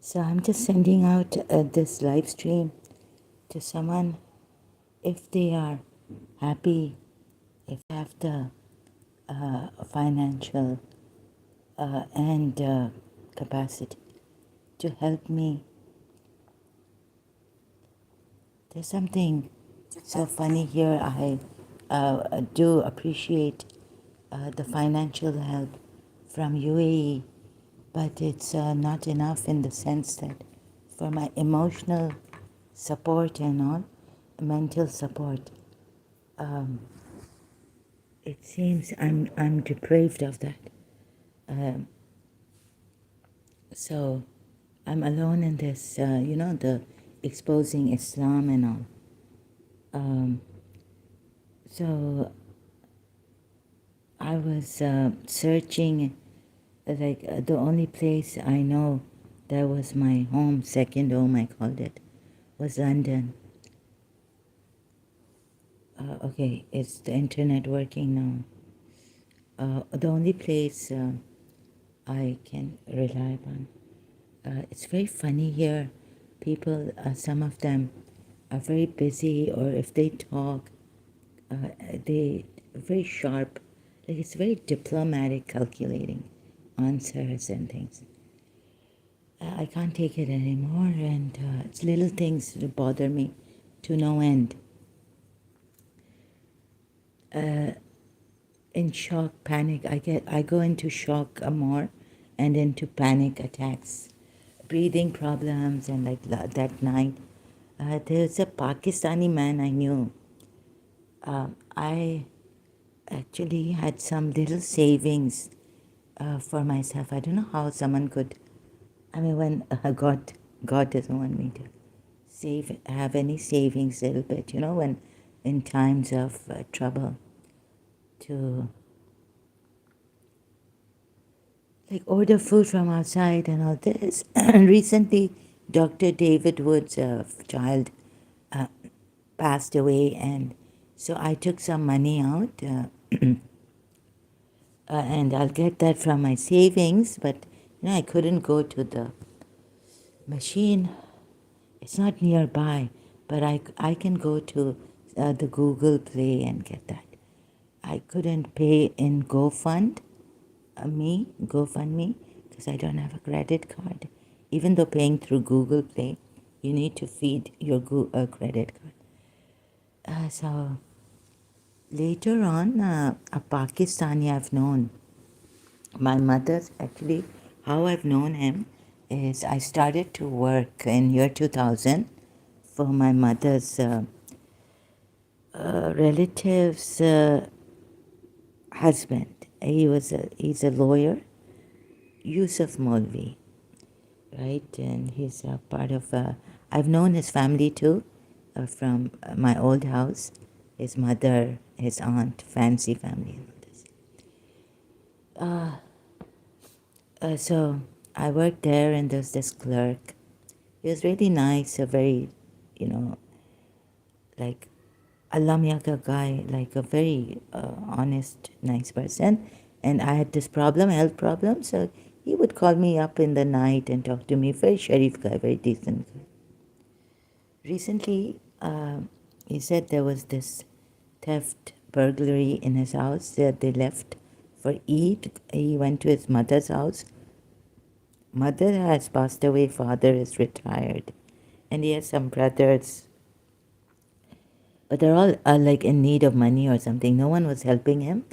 So I'm just sending out this live stream to someone if they are happy, if they have the financial and capacity to help me. There's something so funny here. I do appreciate the financial help from UAE, but it's not enough in the sense that for my emotional support and all, mental support, it seems I'm deprived of that. So I'm alone in this, the exposing Islam and all. So I was searching, like the only place I know that was my home, second home I called it, was London. Okay, is the internet working now? The only place I can rely upon. It's very funny here. People, some of them are very busy, or if they talk, they very sharp. Like it's very diplomatic, calculating answers and things. I can't take it anymore, and it's little things that bother me to no end. In shock, panic, I go into shock more, and into panic attacks, breathing problems, and like that night, there's a Pakistani man I knew. I actually had some little savings for myself. I don't know how someone could. I mean, when God doesn't want me to have any savings, a little bit, when in times of trouble, to like order food from outside and all this. Recently, Dr. David Wood's child passed away, and so I took some money out, and I'll get that from my savings. But I couldn't go to the machine. It's not nearby, but I can go to the Google Play and get that. I couldn't pay in GoFundMe, because I don't have a credit card. Even though paying through Google Play, you need to feed your credit card. So later on, a Pakistani I've known, my mother's actually, how I've known him is I started to work in year 2000 for my mother's relative's husband. He's a lawyer, Yusuf Molvi, right? And he's a part of. I've known his family too, from my old house. His mother, his aunt, fancy family, and all this. So I worked there, and there's this clerk. He was really nice, a very, like Alam Yaka guy, like a very honest, nice person. And I had this problem, health problem, so he would call me up in the night and talk to me. Very Sharif guy, very decent guy. Recently, he said there was this theft, burglary in his house that they left for Eid. He went to his mother's house. Mother has passed away, father is retired, and he has some brothers, but they're all like in need of money or something. No one was helping him.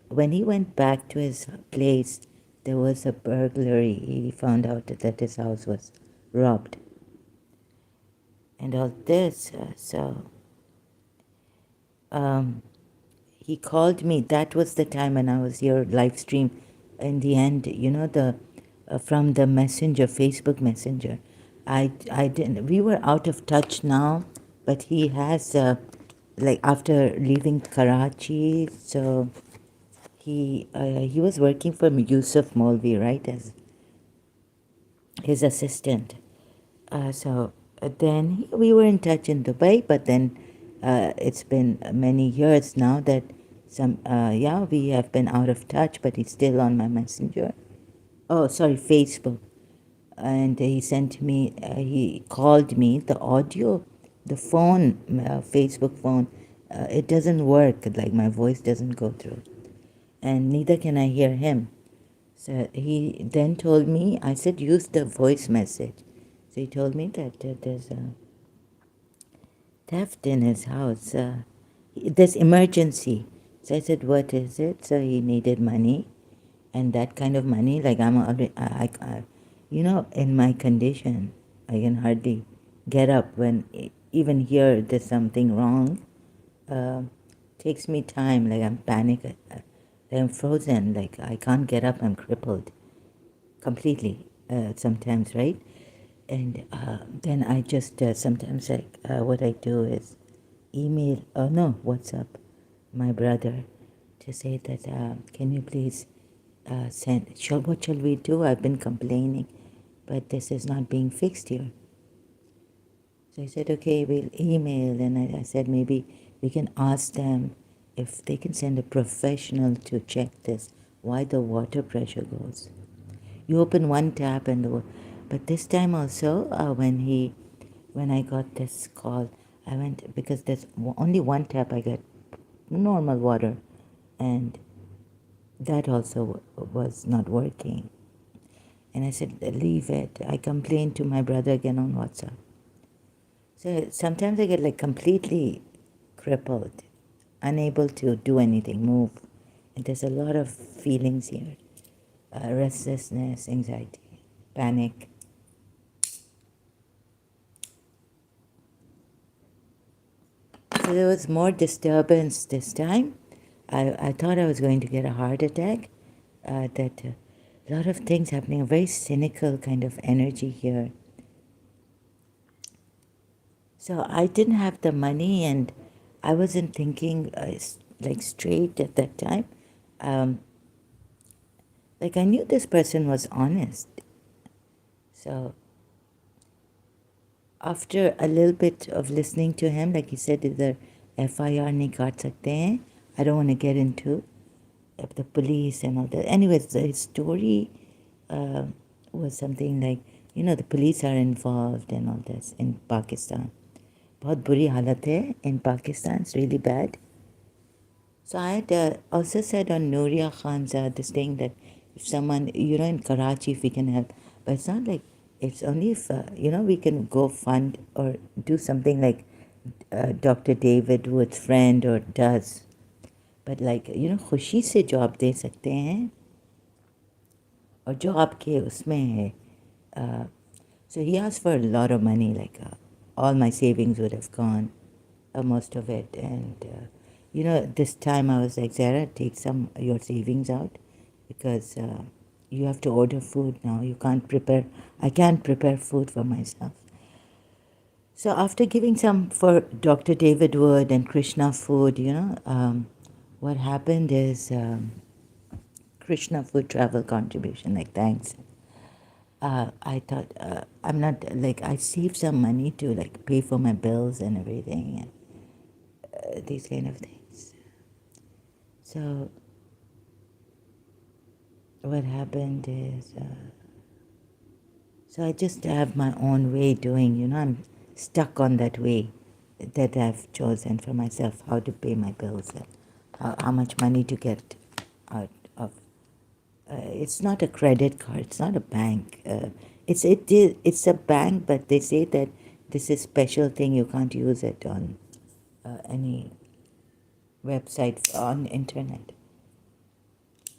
When he went back to his place, there was a burglary. He found out that his house was robbed. And all this, he called me. That was the time when I was your live stream. In the end, the from the messenger, Facebook Messenger. I didn't. We were out of touch now, but he has like after leaving Karachi, so he was working for Yusuf Molvi, right, as his assistant. So then we were in touch in Dubai, but then it's been many years now that we have been out of touch, but he's still on my messenger. Oh, sorry, Facebook. and he sent me, he called me, the audio, the phone, Facebook phone, it doesn't work, like my voice doesn't go through, and neither can I hear him. So he then told me, I said, use the voice message. So he told me that there's a theft in his house. There's emergency. So I said, what is it? So he needed money, and that kind of money, like I'm already, in my condition, I can hardly get up when even here there's something wrong. Uh, takes me time, like I'm panic, I'm frozen, like I can't get up, I'm crippled completely sometimes, right? And then I just sometimes like what I do is email, oh no, WhatsApp my brother to say that can you please send, what shall we do? I've been complaining, but this is not being fixed here. So I said, okay, we'll email. And I said, maybe we can ask them if they can send a professional to check this, why the water pressure goes. You open one tap and but this time also, when I got this call, I went, because there's only one tap, I get normal water, and that also was not working. And I said, leave it. I complained to my brother again on WhatsApp. So sometimes I get like completely crippled, unable to do anything, move. And there's a lot of feelings here, restlessness, anxiety, panic. So there was more disturbance this time. I thought I was going to get a heart attack. That a lot of things happening, a very cynical kind of energy here. So I didn't have the money, and I wasn't thinking like straight at that time. Um, like I knew this person was honest. So after a little bit of listening to him, like he said, either FIR nahi kaat sakte hain. I don't want to get into the police and all that. Anyways, his story uh, was something like, the police are involved and all this in Pakistan. बहुत बुरी हालत है in Pakistan. It's really bad. So I had also said on Nuria Khan's this thing that if someone, in Karachi, if we can help. But it's not like, it's only if, we can go fund or do something like Dr. David Wood's friend or does. But like, खुशी से job दे सकते हैं और जो आपके उसमें है. So he asked for a lot of money, like all my savings would have gone, most of it. And, this time I was like, Zara, take some your savings out because you have to order food now. I can't prepare food for myself. So after giving some for Dr. David Wood and Krishna Food, what happened is Krishna Food travel contribution, like thanks. I thought I'm not like I saved some money to like pay for my bills and everything, and these kind of things. So what happened is, so I just have my own way doing. I'm stuck on that way that I've chosen for myself, how to pay my bills and how much money to get out of. It's not a credit card. It's not a bank. It's a bank, but they say that this is special thing. You can't use it on any website on internet.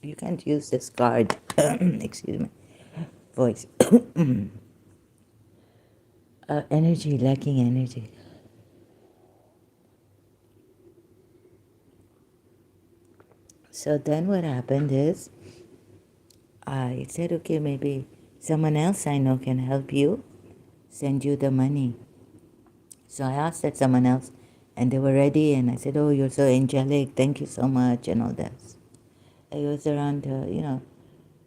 You can't use this card. Excuse me, voice. Energy, lacking energy. So then what happened is, I said, okay, maybe someone else I know can help you, send you the money. So I asked that someone else, and they were ready, and I said, oh, you're so angelic, thank you so much, and all that. It was around,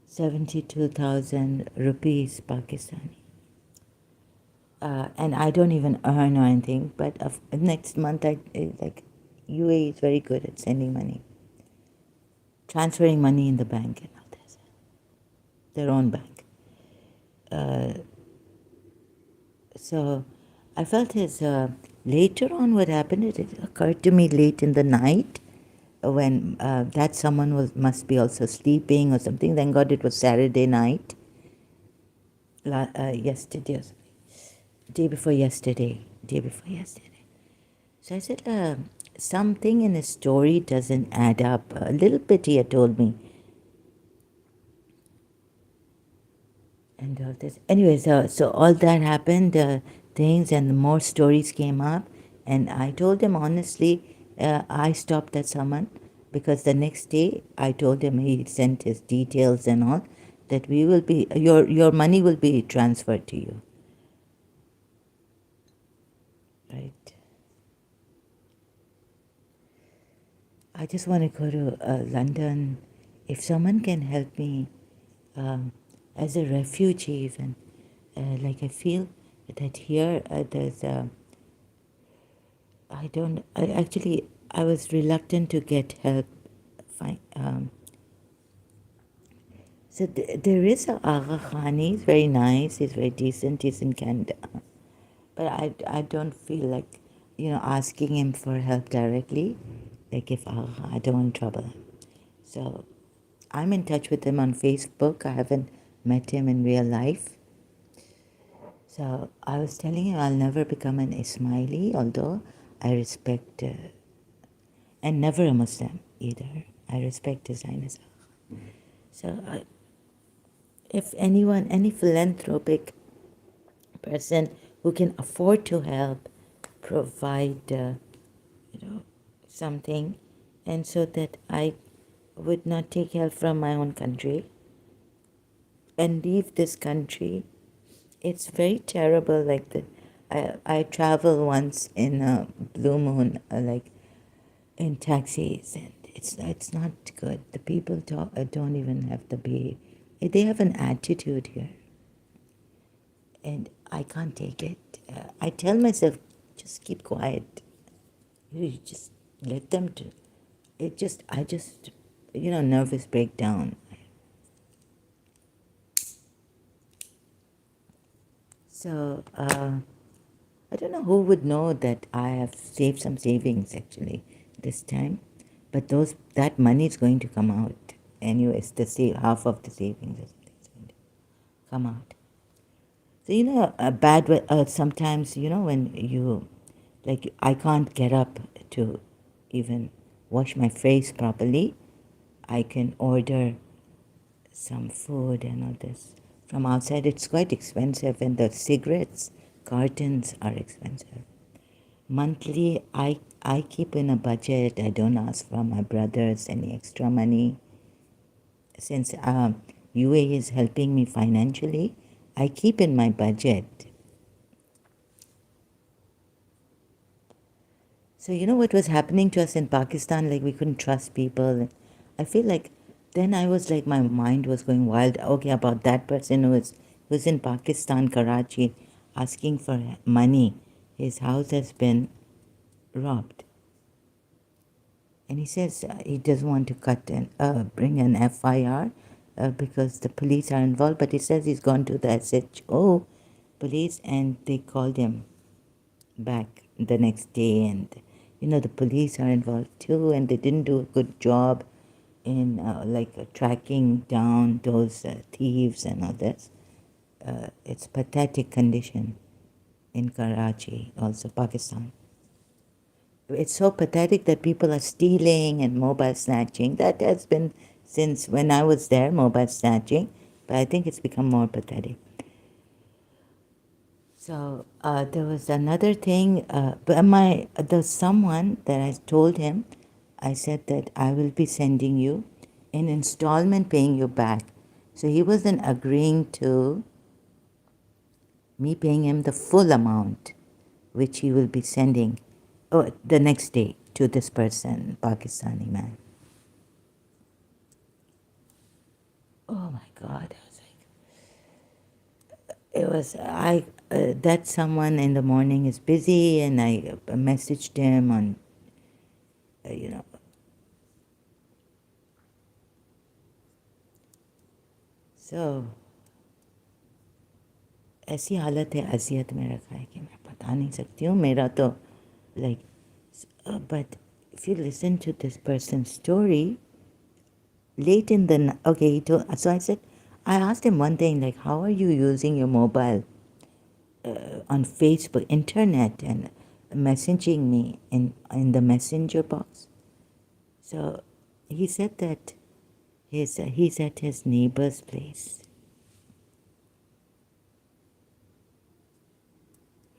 72,000 rupees Pakistani. And I don't even earn or anything, but next month, like, UAE is very good at sending money, transferring money in the bank and all this, their own bank. So I felt as later on what happened, it occurred to me late in the night when that someone must be also sleeping or something. Thank God it was Saturday night, yesterday, day before yesterday. So I said, something in his story doesn't add up. A little bit he had told me. And all this. Anyways, so all that happened, things and more stories came up. And I told him honestly, I stopped at someone because the next day I told him he sent his details and all that we will be, your money will be transferred to you. Right. I just want to go to London. If someone can help me um, as a refugee, even, like I feel that here there's I don't, I actually, I was reluctant to get help. Fine. So there is a Agha Khan, he's very nice, he's very decent, he's in Canada. But I don't feel like, asking him for help directly. Like if I don't want trouble him. So I'm in touch with him on Facebook. I haven't met him in real life. So I was telling him I'll never become an Ismaili, although I respect, and never a Muslim either. I respect his Highness. So if anyone, any philanthropic person who can afford to help, provide, something, and so that I would not take help from my own country and leave this country. It's very terrible. Like I travel once in a blue moon, like in taxis, and it's not good. The people don't even have the behave. They have an attitude here, and I can't take it. I tell myself, just keep quiet. You just let them do. I just, nervous breakdown. So I don't know who would know that I have saved some savings actually this time, but that money is going to come out anyways. Half of the savings or something is going to come out. So a bad way. Sometimes when like I can't get up to even wash my face properly. I can order some food and all this from outside. It's quite expensive, and the cigarettes cartons are expensive. Monthly, I keep in a budget. I don't ask from my brothers any extra money. Since UAE is helping me financially, I keep in my budget. So what was happening to us in Pakistan? Like we couldn't trust people. I feel like then I was like my mind was going wild. Okay, about that person who's in Pakistan, Karachi, asking for money. His house has been robbed. And he says he doesn't want to bring an FIR because the police are involved. But he says he's gone to the SHO police and they called him back the next day. And the police are involved too, and they didn't do a good job in tracking down those thieves and all this. It's pathetic condition in Karachi, also Pakistan. It's so pathetic that people are stealing and mobile snatching. That has been since when I was there, mobile snatching, but I think it's become more pathetic. So there was another thing, but there's someone that I told him, I said that I will be sending you an installment paying you back. So he wasn't agreeing to me paying him the full amount, which he will be sending the next day to this person, Pakistani man. Oh my God! I was like, it was that someone in the morning is busy, and I messaged him on, you know, so ऐसी हालत है, अज़ियत में रखा है कि मैं बता नहीं सकती हूँ. मेरा तो like, but if you listen to this person's story, late in the okay, he told, so I asked him one thing, like, how are you using your mobile on Facebook, internet, and messaging me in the messenger box? So he said that he's at his neighbor's place,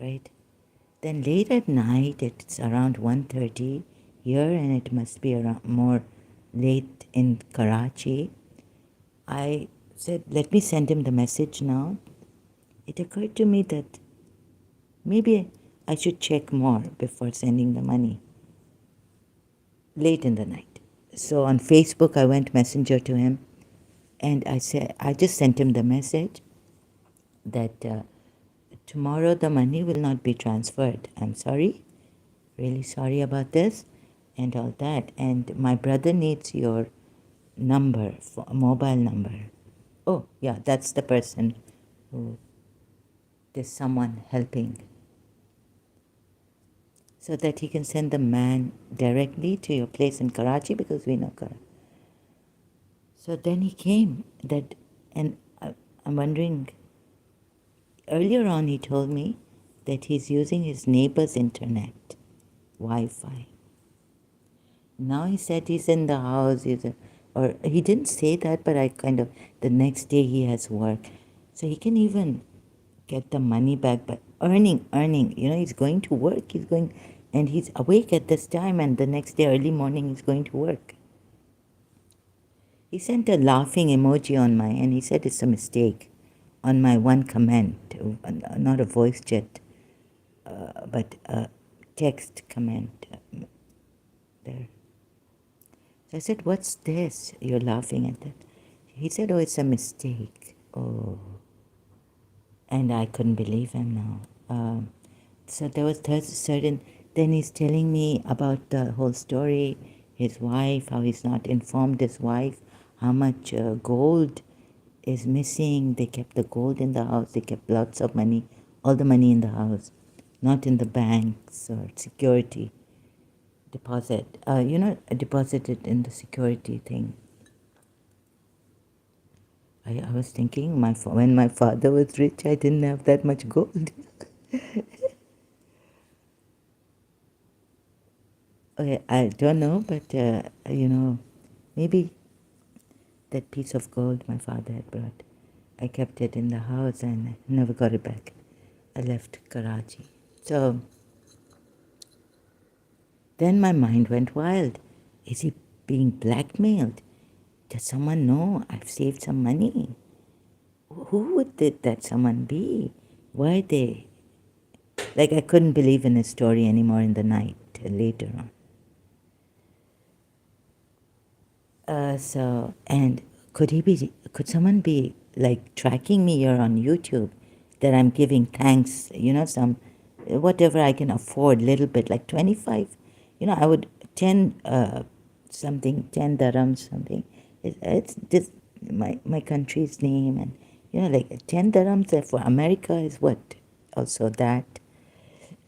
right? Then late at night, it's around 1:30 here, and it must be around more late in Karachi. I said, let me send him the message now. It occurred to me that maybe I should check more before sending the money late in the night. So on Facebook, I went messenger to him, and I just sent him the message that tomorrow the money will not be transferred. I'm sorry, really sorry about this, and all that. And my brother needs your number, mobile number. Oh, yeah, that's the person who, there's someone helping, so that he can send the man directly to your place in Karachi, because we know Karachi. So then he came, and I'm wondering, earlier on he told me that he's using his neighbor's internet, Wi-Fi. Now he said he's in the house, or he didn't say that, but I kind of, the next day he has work. So he can even get the money back by earning. He's going to work, and he's awake at this time, and the next day early morning he's going to work. He sent a laughing emoji on and he said it's a mistake on my one comment, not a voice chat, but a text comment there. So I said, what's this? You're laughing at that. He said, oh, it's a mistake. Oh. And I couldn't believe him now. So there was certain, then he's telling me about the whole story, his wife, how he's not informed his wife, how much gold is missing. They kept the gold in the house. They kept lots of money, all the money in the house, not in the banks or security deposit. Deposited in the security thing. I was thinking, when my father was rich, I didn't have that much gold. Okay, I don't know, but maybe that piece of gold my father had brought, I kept it in the house and I never got it back. I left Karachi. So then my mind went wild. Is he being blackmailed? Does someone know I've saved some money? Who would that someone be? Why they? Like, I couldn't believe in his story anymore in the night, later on. And could someone be like tracking me here on YouTube, that I'm giving thanks, some, whatever I can afford, little bit, like 25, I would, 10, something, 10 dirhams, something. It's just my country's name, and, like 10 dirhams for America is what? Also that.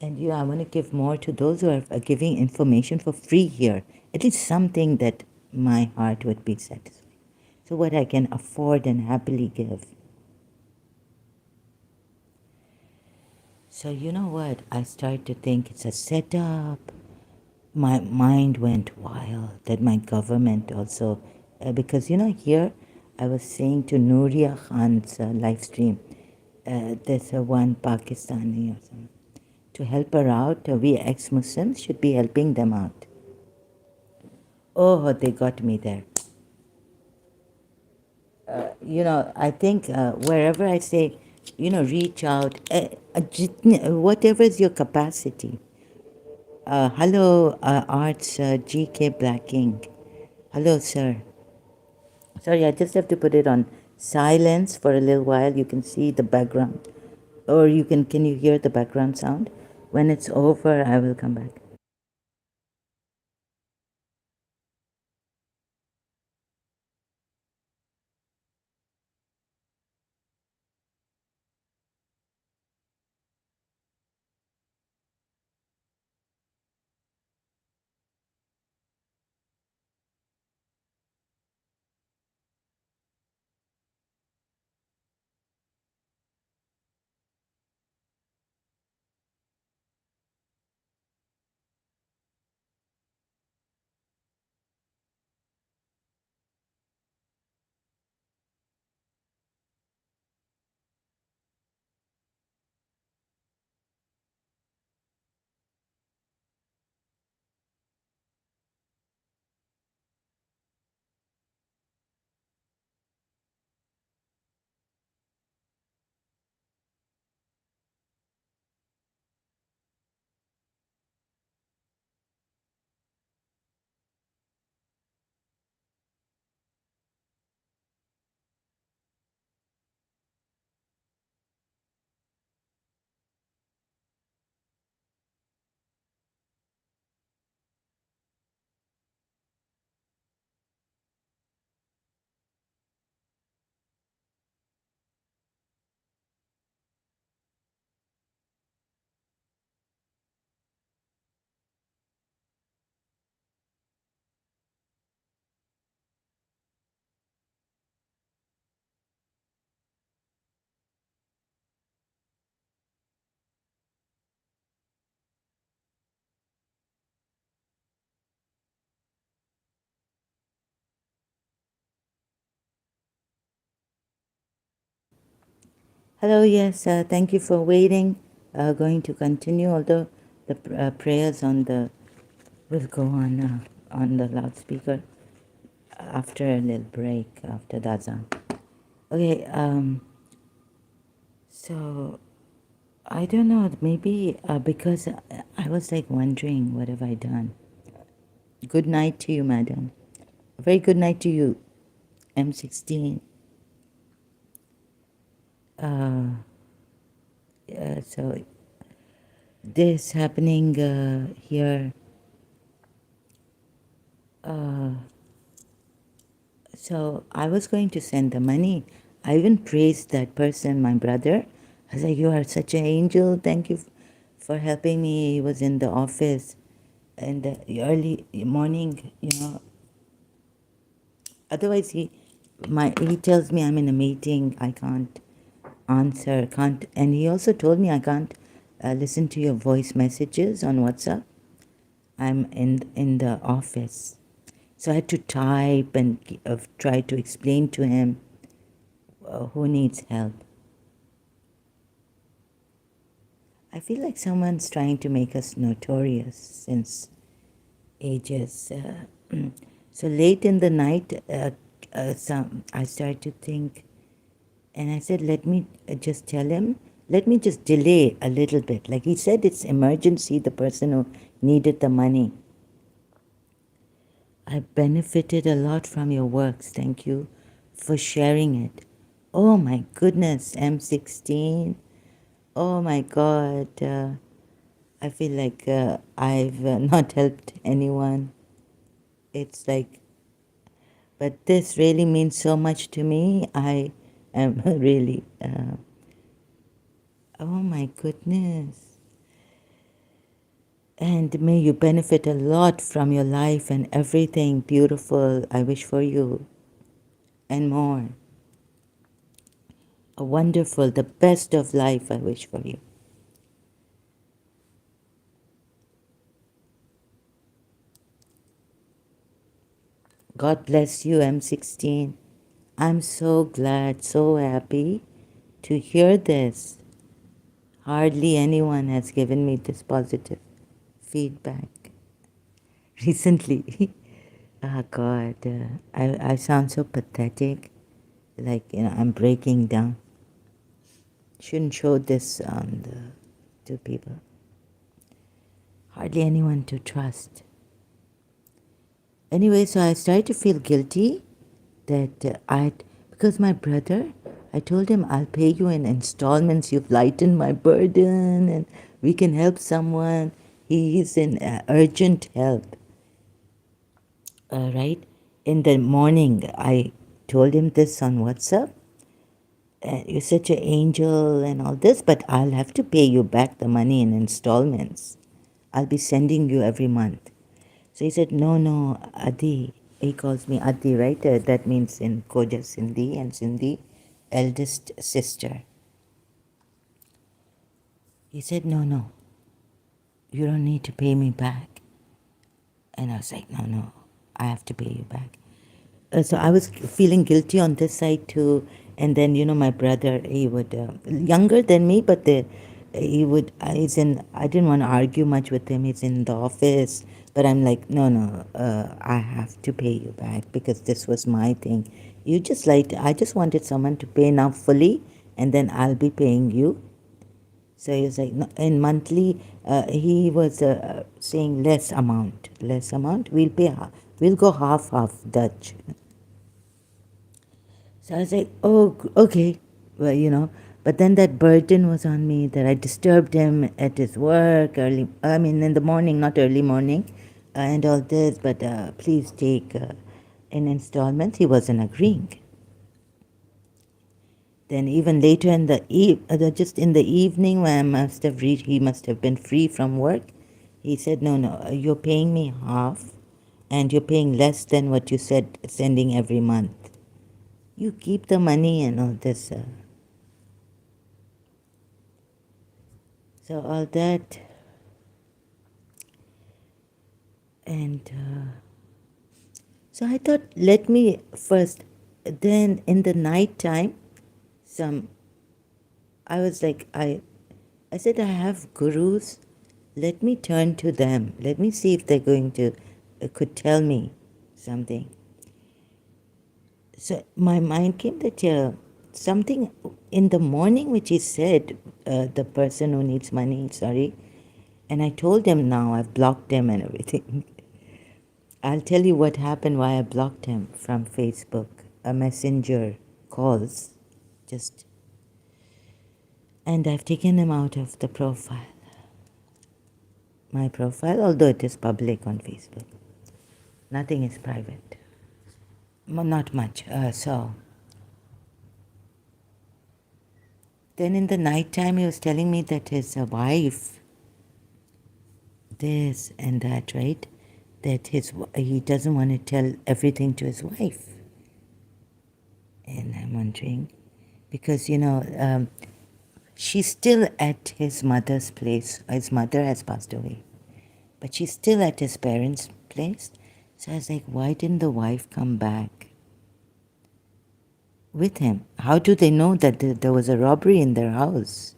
And I want to give more to those who are giving information for free here. At least something that my heart would be satisfied. So what I can afford and happily give. So you know what? I started to think it's a setup. My mind went wild that my government also, because here I was saying to Nuria Khan's live stream, there's a one Pakistani or something. To help her out, we ex-Muslims should be helping them out. Oh, they got me there. I think wherever I say, reach out, whatever is your capacity. Hello, Arts GK Blacking. Hello, sir. Sorry, I just have to put it on silence for a little while. You can see the background. Or can you hear the background sound? When it's over, I will come back. Hello, yes, thank you for waiting. Going to continue, although the prayers on the will go on the loudspeaker after a little break after the azan. Okay, so I don't know, maybe because I was like wondering, what have I done? Good night to you, madam. A very good night to you, M16. So this happening here. So I was going to send the money. I even praised that person, my brother. I was like, "You are such an angel. Thank you for helping me." He was in the office in the early morning, Otherwise, he tells me I'm in a meeting. I can't answer. Can't. And he also told me I can't listen to your voice messages on WhatsApp. I'm in the office. So I had to type and try to explain to him who needs help. I feel like someone's trying to make us notorious since ages. So late in the night, I started to think, and I said, let me just tell him, let me just delay a little bit. Like he said, it's emergency, the person who needed the money. I benefited a lot from your works. Thank you for sharing it. Oh my goodness, M16. Oh my God. I feel like I've not helped anyone. It's like, but this really means so much to me. I am really, oh my goodness. And may you benefit a lot from your life and everything beautiful I wish for you and more. A wonderful, the best of life I wish for you. God bless you, M16. I'm so glad, so happy to hear this. Hardly anyone has given me this positive feedback recently. Oh God, I sound so pathetic, like I'm breaking down. Shouldn't show this on to people. Hardly anyone to trust. Anyway, so I started to feel guilty that because my brother, I told him I'll pay you in installments. You've lightened my burden, and we can help someone. He's in urgent help. Right? In the morning, I told him this on WhatsApp. You're such an angel and all this, but I'll have to pay you back the money in installments. I'll be sending you every month. So he said, no, no, Adi. He calls me Adi, right? That means in Koja Sindhi, and Sindhi, eldest sister. He said, no, no, you don't need to pay me back. And I was like, no, no, I have to pay you back. So I was feeling guilty on this side too. And then, my brother, he would, younger than me, but he's in, I didn't want to argue much with him. He's in the office. But I'm like, no, no, I have to pay you back because this was my thing. I just wanted someone to pay now fully and then I'll be paying you. So he was like, no, in monthly, he was saying less amount. We'll pay, we'll go half Dutch. So I was like, oh, okay. Well, but then that burden was on me that I disturbed him at his work in the morning, not early morning, and all this, but please take in installments. He wasn't agreeing. Then even later in just in the evening when he must have been free from work, he said, no, no, you're paying me half and you're paying less than what you said sending every month. You keep the money and all this. So all that, and so I thought, let me first, then in the night time, some I was like, I said, I have gurus. Let me turn to them. Let me see if they're going to, could tell me something. So my mind came that something in the morning which he said, the person who needs money, sorry, and I told him now, I've blocked him and everything. I'll tell you what happened, why I blocked him from Facebook. A messenger calls, just, and I've taken him out of the profile. My profile, although it is public on Facebook. Nothing is private. Not much. So then in the night time, he was telling me that his wife, this and that, right? That he doesn't want to tell everything to his wife. And I'm wondering, because she's still at his mother's place. His mother has passed away, but she's still at his parents' place. So I was like, why didn't the wife come back with him? How do they know that there was a robbery in their house?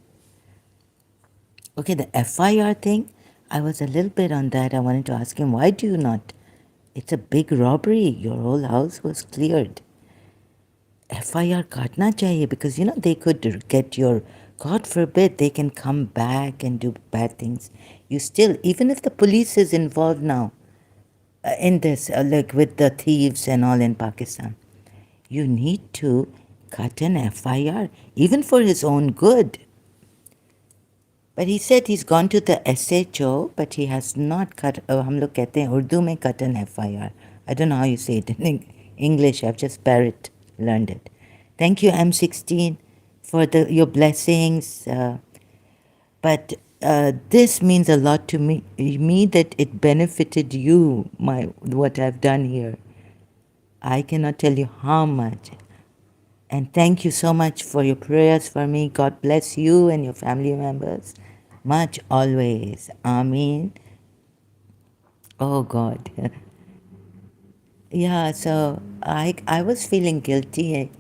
Okay, the FIR thing, I was a little bit on that. I wanted to ask him, why do you not? It's a big robbery. Your whole house was cleared. FIR काटना चाहिए, because they could get your, God forbid, they can come back and do bad things. You still, even if the police is involved now in this, like with the thieves and all in Pakistan, you need to cut an FIR, even for his own good. But he said he's gone to the SHO, but he has not cut. हम लोग कहते हैं उर्दू में cut an FIR. I don't know how you say it in English. I've just parrot learned it. Thank you, M16, for your blessings. But this means a lot to me that it benefited you, what I've done here. I cannot tell you how much. And thank you so much for your prayers for me. God bless you and your family members. Much always. Amen. Oh God. Yeah, so I was feeling guilty,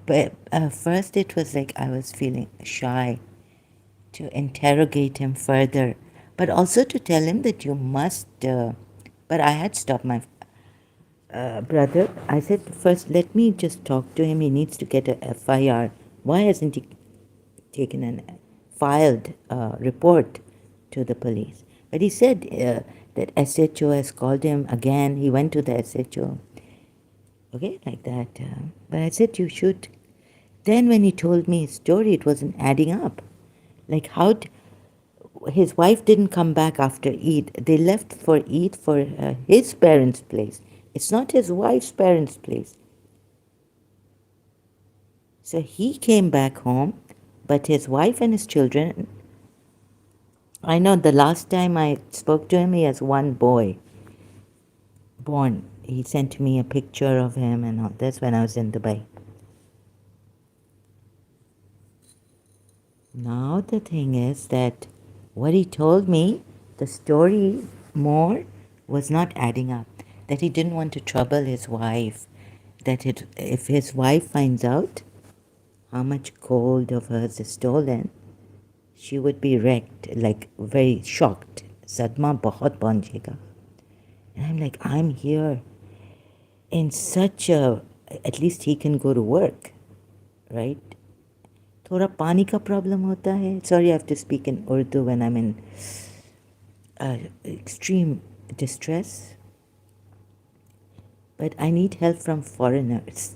but first it was like I was feeling shy to interrogate him further, but also to tell him that you must. But I had stopped my brother. I said, first, let me just talk to him. He needs to get a FIR. Why hasn't he taken and filed a report to the police? But he said that SHO has called him again. He went to the SHO. Okay, like that. But I said, you should. Then when he told me his story, it wasn't adding up. Like his wife didn't come back after Eid. They left for Eid for his parents' place. It's not his wife's parents' place. So he came back home, but his wife and his children, I know the last time I spoke to him, he has one boy born. He sent me a picture of him and all. That's when I was in Dubai. Now the thing is that what he told me, the story more was not adding up. That he didn't want to trouble his wife. That if his wife finds out how much gold of hers is stolen, she would be wrecked, like very shocked. Sadma bahut pahunchega. And I'm like, I'm here in such a, at least he can go to work, right? थोड़ा पानी का problem होता है. Sorry, I have to speak in Urdu when I'm in extreme distress. But I need help from foreigners.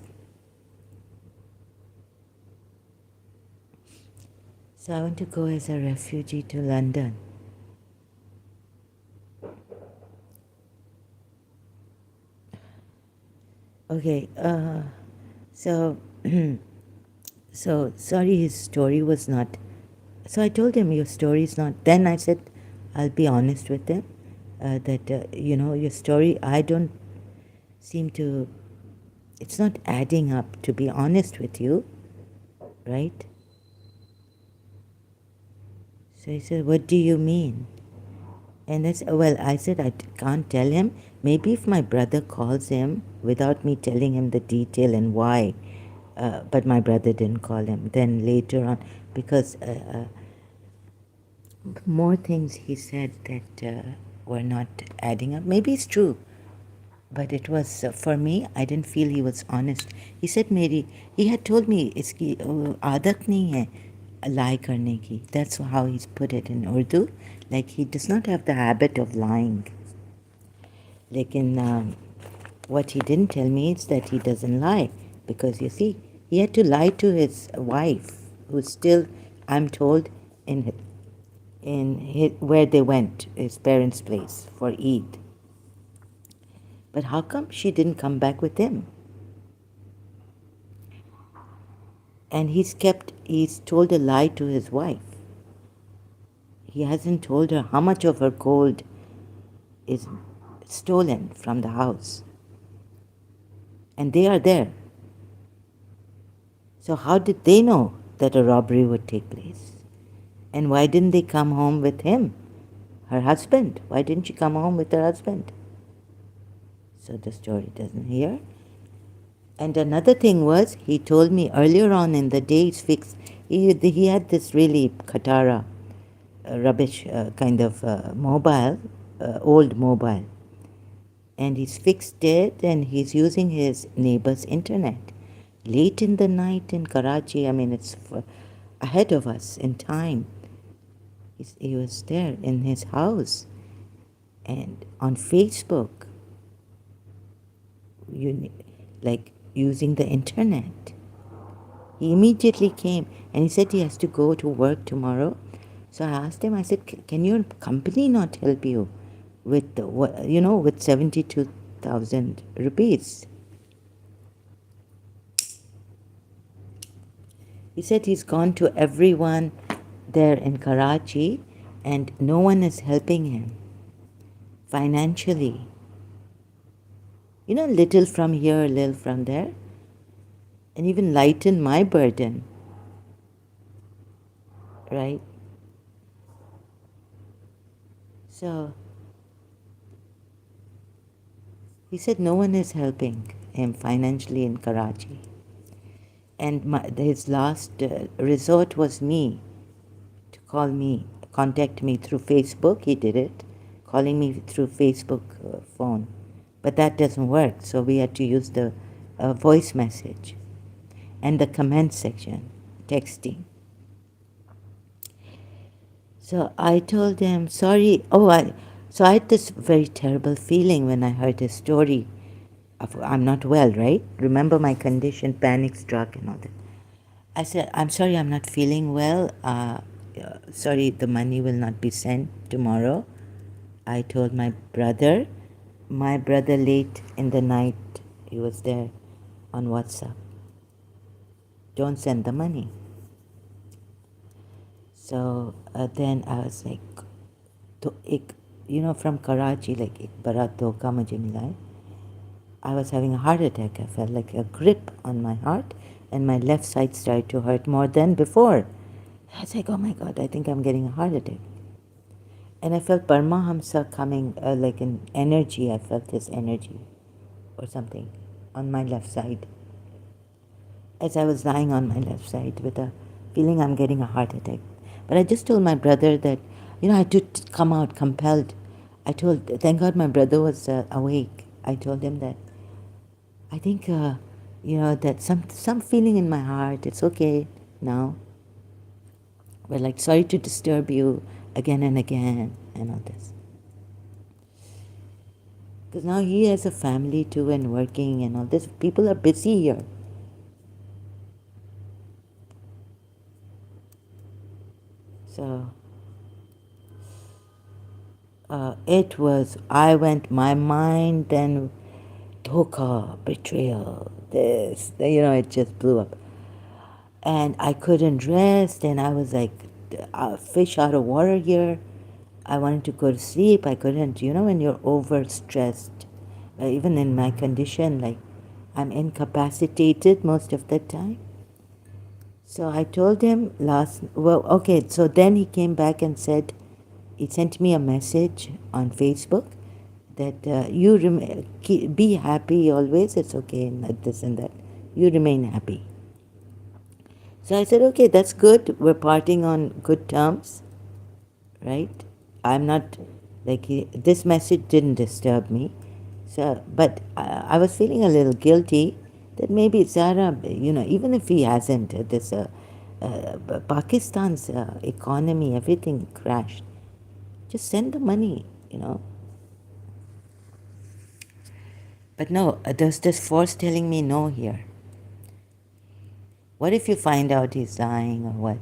So I want to go as a refugee to London. Okay, so so sorry, his story was not. So I told him your story is not. Then I said, I'll be honest with him that your story, I don't seem to. It's not adding up. To be honest with you, right? So he said, what do you mean? And I said, I can't tell him. Maybe if my brother calls him without me telling him the detail and why, But my brother didn't call him. Then later on, because more things he said that were not adding up. Maybe it's true, but it was for me. I didn't feel he was honest. He said, "Mary," he had told me, "इसकी आदत नहीं है lie करने की." That's how he's put it in Urdu. Like he does not have the habit of lying. लेकिन what he didn't tell me is that he doesn't lie, because you see, he had to lie to his wife, who's still, I'm told, where they went, his parents' place for Eid. But how come she didn't come back with him? And he's told a lie to his wife. He hasn't told her how much of her gold is stolen from the house. And they are there. So how did they know that a robbery would take place? And why didn't they come home with him? Her husband. Why didn't she come home with her husband? So the story doesn't hear. And another thing was, he told me earlier on in the day, he had this really Katara, rubbish kind of mobile, old mobile. And he's fixed it and he's using his neighbor's internet. Late in the night in Karachi, I mean, it's ahead of us in time. He was there in his house and on Facebook, like using the internet. He immediately came and he said he has to go to work tomorrow. So I asked him, I said, can your company not help you with, with 72,000 rupees? He said he's gone to everyone there in Karachi and no one is helping him financially. Little from here, little from there, and even lighten my burden, right? So he said no one is helping him financially in Karachi. And his last resort was me, to contact me through Facebook. He did it, calling me through Facebook phone. But that doesn't work, so we had to use the voice message and the comment section, texting. So I told him, sorry. So I had this very terrible feeling when I heard his story. I'm not well, right? Remember my condition, panic struck and all that. I said, I'm sorry, I'm not feeling well. Sorry, the money will not be sent tomorrow. I told my brother late in the night, he was there on WhatsApp. Don't send the money. So then I was like, from Karachi, like, ek barat dhoka mujhe mila hai. I was having a heart attack. I felt like a grip on my heart and my left side started to hurt more than before. I was like, oh my God, I think I'm getting a heart attack. And I felt Paramahamsa coming, like an energy. I felt his energy or something on my left side. As I was lying on my left side with a feeling I'm getting a heart attack. But I just told my brother that, I had to come out compelled. Thank God my brother was awake. I told him that I think, that some feeling in my heart, it's okay now. We're like, sorry to disturb you again and again and all this. Because now he has a family too and working and all this. People are busy here. So my mind then, dhoka, betrayal, this, it just blew up. And I couldn't rest and I was like a fish out of water here. I wanted to go to sleep. I couldn't, when you're overstressed, even in my condition, like I'm incapacitated most of the time. So I told him so then he came back and said, he sent me a message on Facebook that be happy always, it's okay, and this and that. You remain happy. So I said, okay, that's good. We're parting on good terms, right? I'm not like this message didn't disturb me. So, but I was feeling a little guilty that maybe Zara, even if he hasn't, Pakistan's economy, everything crashed. Just send the money. But no, there's this force telling me no here. What if you find out he's lying or what?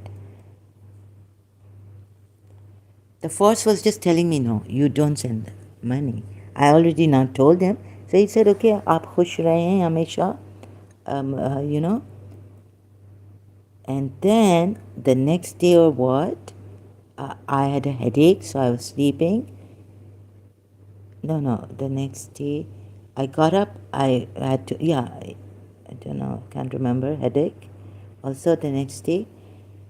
The force was just telling me no, you don't send the money. I already now told him. So he said, okay, आप खुश रहें हमेशा, you know. And then the next day or what, I had a headache, so I was sleeping. No, the next day, I got up. I had to, yeah, I don't know, can't remember, headache. Also, the next day,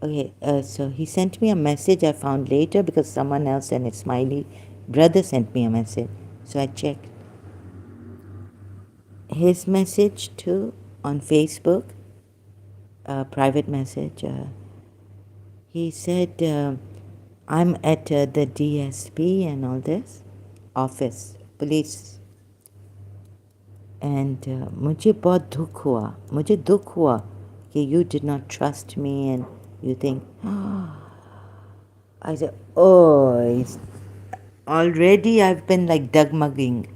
okay, so he sent me a message I found later because someone else sent a smiley. Brother sent me a message. So I checked his message too on Facebook, a private message. He said, I'm at the DSP and all this office, police. And मुझे बहुत दुख हुआ मुझे दुख हुआ कि you did not trust me and you think, I said, oh, already I've been like dugmugging,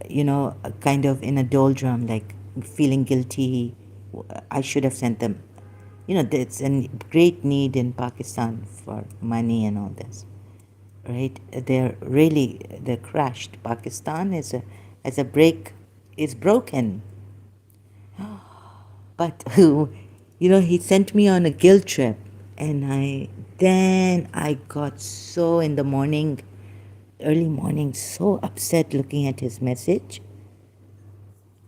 kind of in a doldrum, like feeling guilty. I should have sent them. There's a great need in Pakistan for money and all this, right? They're crashed. Pakistan as a break is broken. But he sent me on a guilt trip, and I got so in the morning, early morning, so upset looking at his message.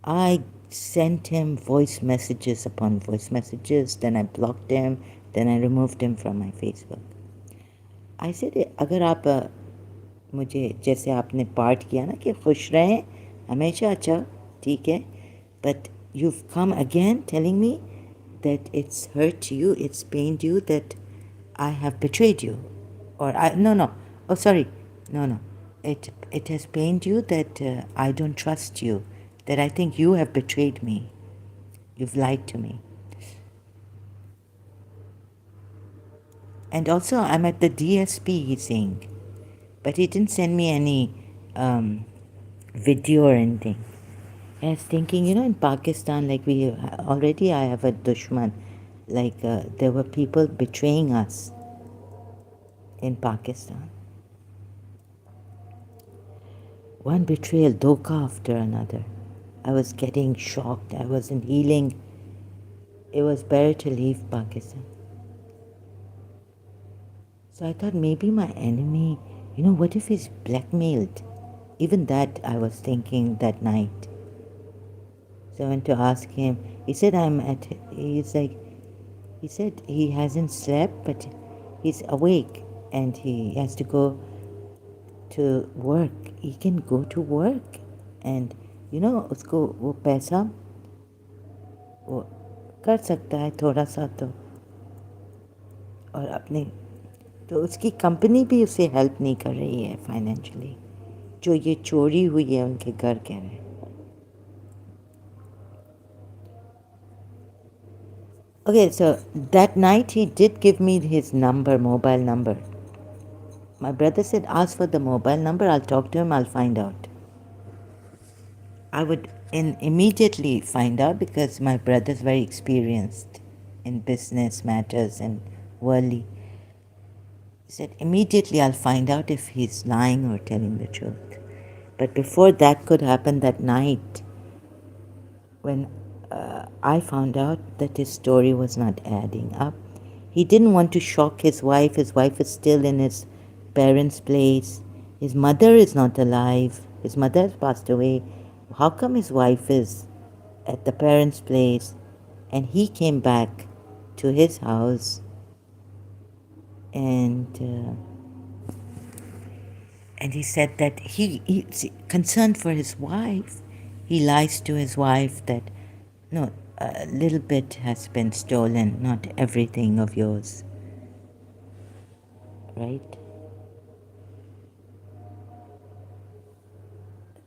I sent him voice messages upon voice messages, then I blocked him, then I removed him from my Facebook. I said, अगर आप मुझे जैसे आपने part किया ना कि खुश रहें हमेशा, अच्छा ठीक है, but you've come again telling me that it's hurt you, it's pained you, that I have betrayed you, or no, oh sorry, no, it has pained you that I don't trust you, that I think you have betrayed me, you've lied to me. And also I'm at the DSP, he's saying, but he didn't send me any video or anything. I was thinking, in Pakistan, like I have a dushman, like there were people betraying us in Pakistan. One betrayal, dhokha after another. I was getting shocked. I wasn't healing. It was better to leave Pakistan. So I thought maybe my enemy, what if he's blackmailed? Even that I was thinking that night. So I went to ask him. He said he said he hasn't slept, but he's awake and he has to go to work. He can go to work and उसको वो पैसा वो कर सकता है थोड़ा सा तो, और अपने तो उसकी कंपनी भी उसे हेल्प नहीं कर रही है फाइनेंशियली, जो ये चोरी हुई है उनके घर कह रहे हैं. Okay, so that night he did give me his mobile number. My brother said, ask for the mobile number, I'll talk to him, I'll find out. I would immediately find out because my brother's very experienced in business matters and worldly. He said, immediately I'll find out if he's lying or telling the truth. But before that could happen that night, when I found out that his story was not adding up, he didn't want to shock his wife. His wife is still in his parents' place. His mother is not alive. His mother has passed away. How come his wife is at the parents' place and he came back to his house and he said that he's concerned for his wife. He lies to his wife that, no, a little bit has been stolen, not everything of yours, right?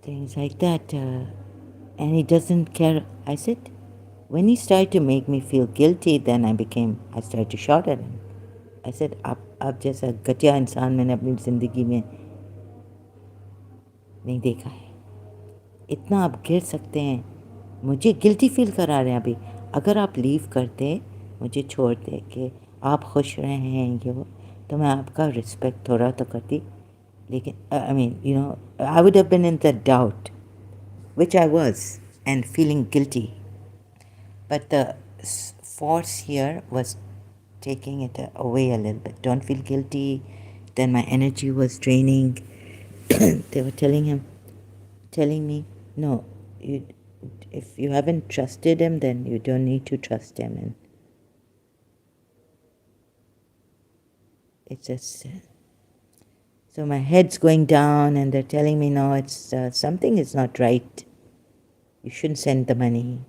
Things like that. And he doesn't care. I said, when he started to make me feel guilty, then I started to shout at him. I said, आप जैसा घटिया इंसान मैंने अपनी ज़िंदगी में नहीं देखा है. इतना आप गिर सकते हैं. मुझे गिल्टी फील करा रहे हैं अभी. अगर आप लीव करते, मुझे छोड़ दे के आप खुश रहे हैं ये वो, तो मैं आपका रिस्पेक्ट थोड़ा तो करती. लेकिन I mean you know I would have been in the doubt, which I was, and feeling guilty. But the force here was taking it away a little bit. Don't feel guilty. Then my energy was draining. They were telling me, no, you, if you haven't trusted him, then you don't need to trust him. And it's just, so my head's going down, and they're telling me, no, it's something is not right. You shouldn't send the money.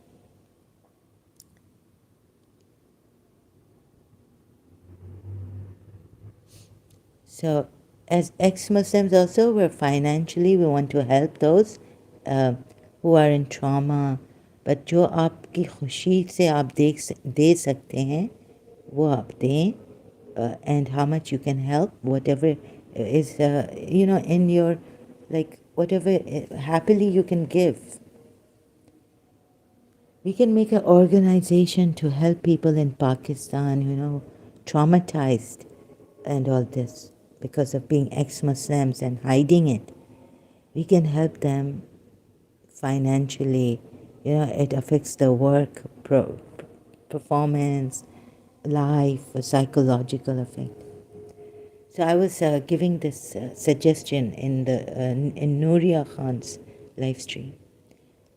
So, as ex-Muslims also, we want to help those who are in trauma. But जो आपकी खुशी से आप दे सकते हैं, वो आप दें. And how much you can help, whatever is, in your, like, whatever happily you can give. We can make an organization to help people in Pakistan, traumatized and all this because of being ex-Muslims and hiding it. We can help them financially. It affects the work, performance, life, a psychological effect. So I was giving this suggestion in Nuria Khan's live stream.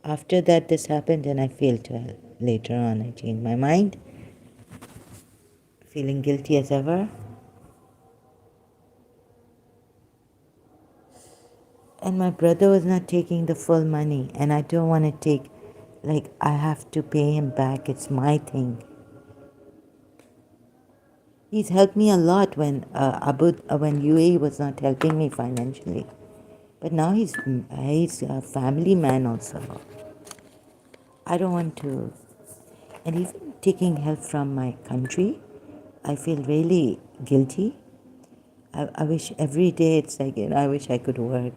After that, this happened, and I failed to help. Later on, I changed my mind, feeling guilty as ever. And my brother was not taking the full money, and I don't want to take, like, I have to pay him back. It's my thing. He's helped me a lot when when UAE was not helping me financially, but now he's a family man also. I don't want to, and even taking help from my country, I feel really guilty. I wish every day it's like, I wish I could work,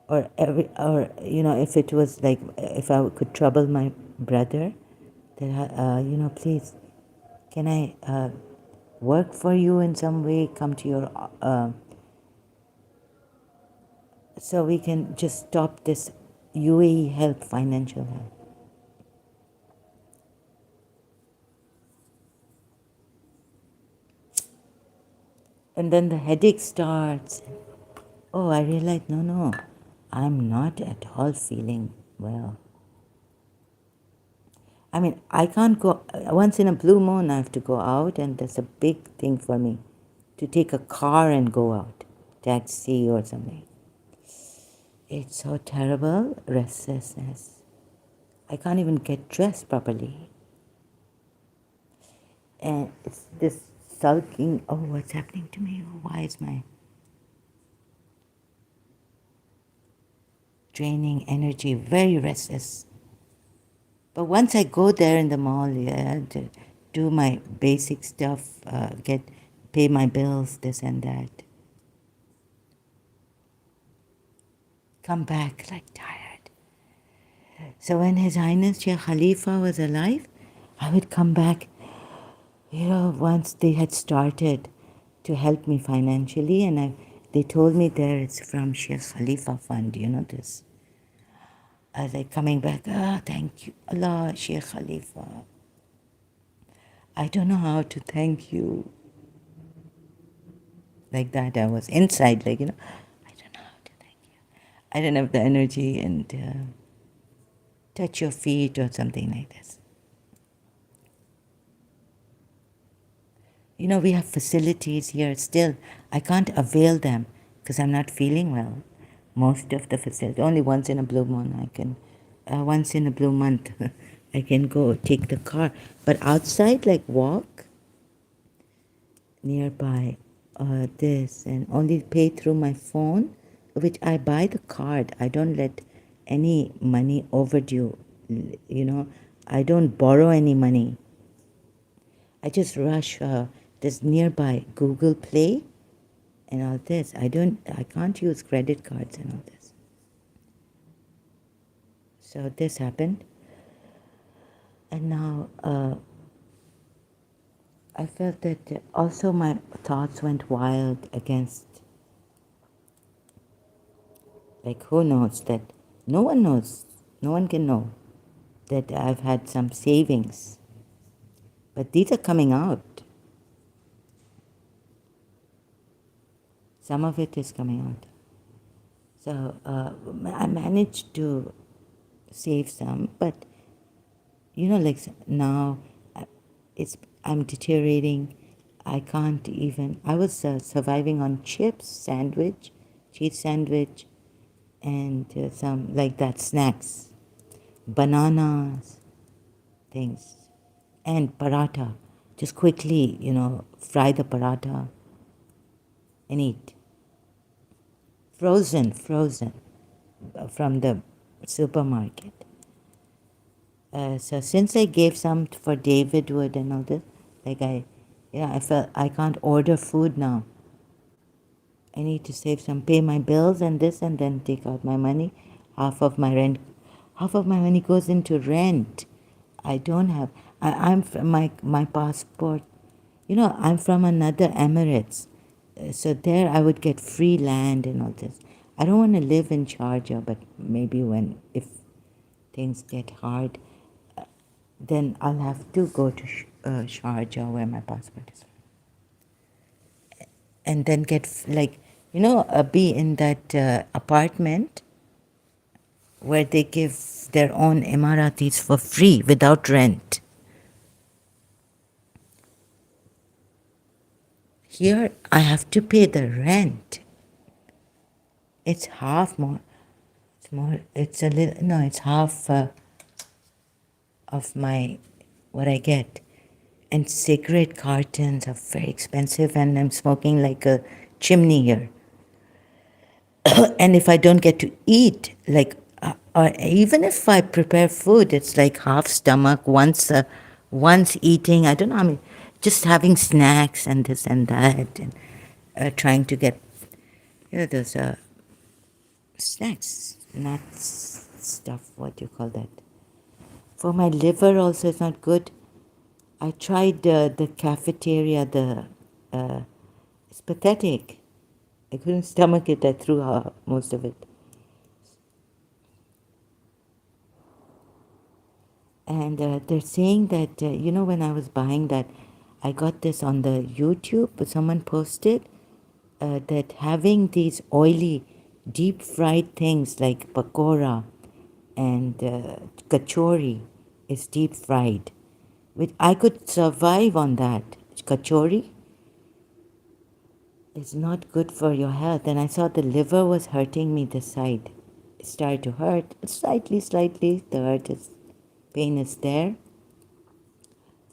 or if it was like, if I could trouble my brother, that please, can I work for you in some way? Come to your so we can just stop this UAE help, financial help. And then the headache starts. Oh, I realized, no, I'm not at all feeling well. I mean, I can't go, once in a blue moon I have to go out, and that's a big thing for me, to take a car and go out, taxi or something. It's so terrible, restlessness. I can't even get dressed properly. And it's this sulking, oh, what's happening to me? Why is my draining energy very restless? But once I go there in the mall, to do my basic stuff, pay my bills, this and that, come back like tired. So when His Highness Sheikh Khalifa was alive, I would come back, once they had started to help me financially, and they told me there it's from Sheikh Khalifa Fund, this. I was like coming back, thank you, Allah, Sheikh Khalifa. I don't know how to thank you. Like that, I was inside, I don't know how to thank you. I don't have the energy and touch your feet or something like this. We have facilities here still. I can't avail them because I'm not feeling well. Most of the facilities, only once in a blue moon I can, once in a blue month, I can go take the car. But outside, like walk nearby, this, and only pay through my phone, which I buy the card. I don't let any money overdue, you know. I don't borrow any money. I just rush this nearby Google Play and all this. I can't use credit cards and all this. So this happened. And now I felt that also my thoughts went wild against, like, who knows that no one knows, no one can know that I've had some savings, but these are coming out. Some of it is coming out. So I managed to save some, but like now it's I'm deteriorating. I can't even. I was surviving on chips, sandwich, cheese sandwich, and some like that snacks, bananas, things, and paratha. Just quickly, fry the paratha and eat. Frozen from the supermarket. So since I gave some for David Wood and all this, like I felt I can't order food now. I need to save some, pay my bills and this, and then take out my money. Half of my rent, half of my money goes into rent. I don't have. I'm from my passport. I'm from another Emirates, so there I would get free land and all this. I don't want to live in Sharjah, but maybe if things get hard, then I'll have to go to Sharjah where my passport is, and then get be in that apartment where they give their own Emiratis for free without rent. Here I have to pay the rent. It's half more. It's more. It's a little. No, it's half of my what I get. And cigarette cartons are very expensive, and I'm smoking like a chimney here. And if I don't get to eat, like, or even if I prepare food, it's like half stomach once eating. I don't know. I mean, just having snacks and this and that, and trying to get those snacks, nuts, stuff. What do you call that? For my liver, also, it's not good. I tried the cafeteria. It's pathetic. I couldn't stomach it. I threw out most of it. And they're saying that, when I was buying that, I got this on the YouTube, but someone posted that having these oily, deep fried things like pakora and kachori is deep fried. Which I could survive on that. Kachori is not good for your health. And I saw the liver was hurting me this side. It started to hurt slightly. Pain is there.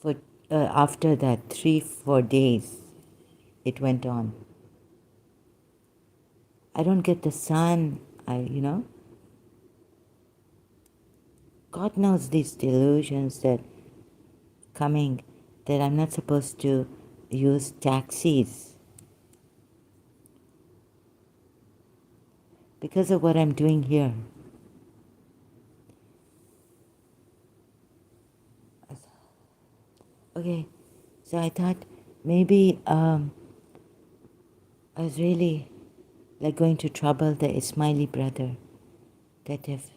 For after that 3-4 days, it went on. I don't get the sun. God knows these delusions that coming, that I'm not supposed to use taxis because of what I'm doing here. Okay, so I thought maybe I was really like going to trouble the Ismaili brother, that if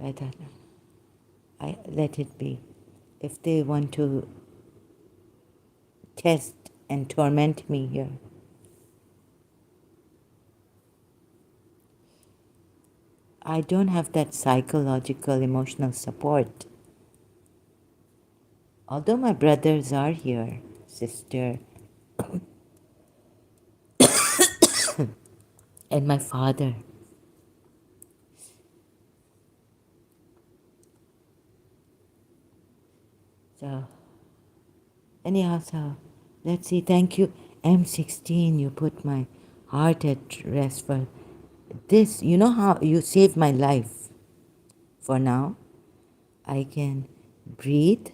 I thought I let it be. If they want to test and torment me here, I don't have that psychological, emotional support. Although my brothers are here, sister, and my father. So, anyhow, so let's see. Thank you, M16. You put my heart at rest for this. You know how you saved my life. For now, I can breathe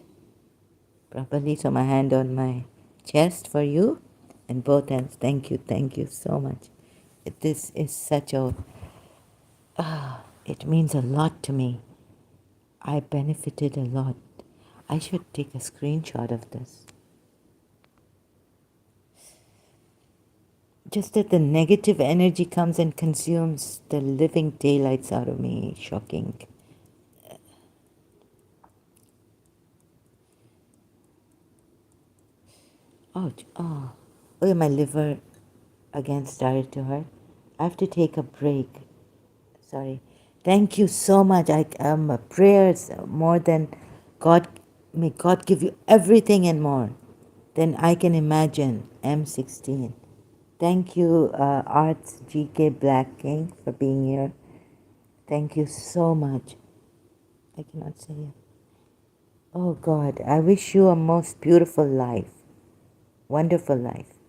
properly. So, my hand on my chest for you and both hands. Thank you so much. This is such a, it means a lot to me. I benefited a lot. I should take a screenshot of this. Just that the negative energy comes and consumes the living daylights out of me. Shocking. Ouch. Oh. Oh, yeah, my liver again started to hurt. I have to take a break. Sorry. Thank you so much. Prayers more than God. May God give you everything and more than I can imagine. M16. Thank you, Arts GK Black King, for being here. Thank you so much. I cannot say it. Oh God, I wish you a most beautiful life, wonderful life.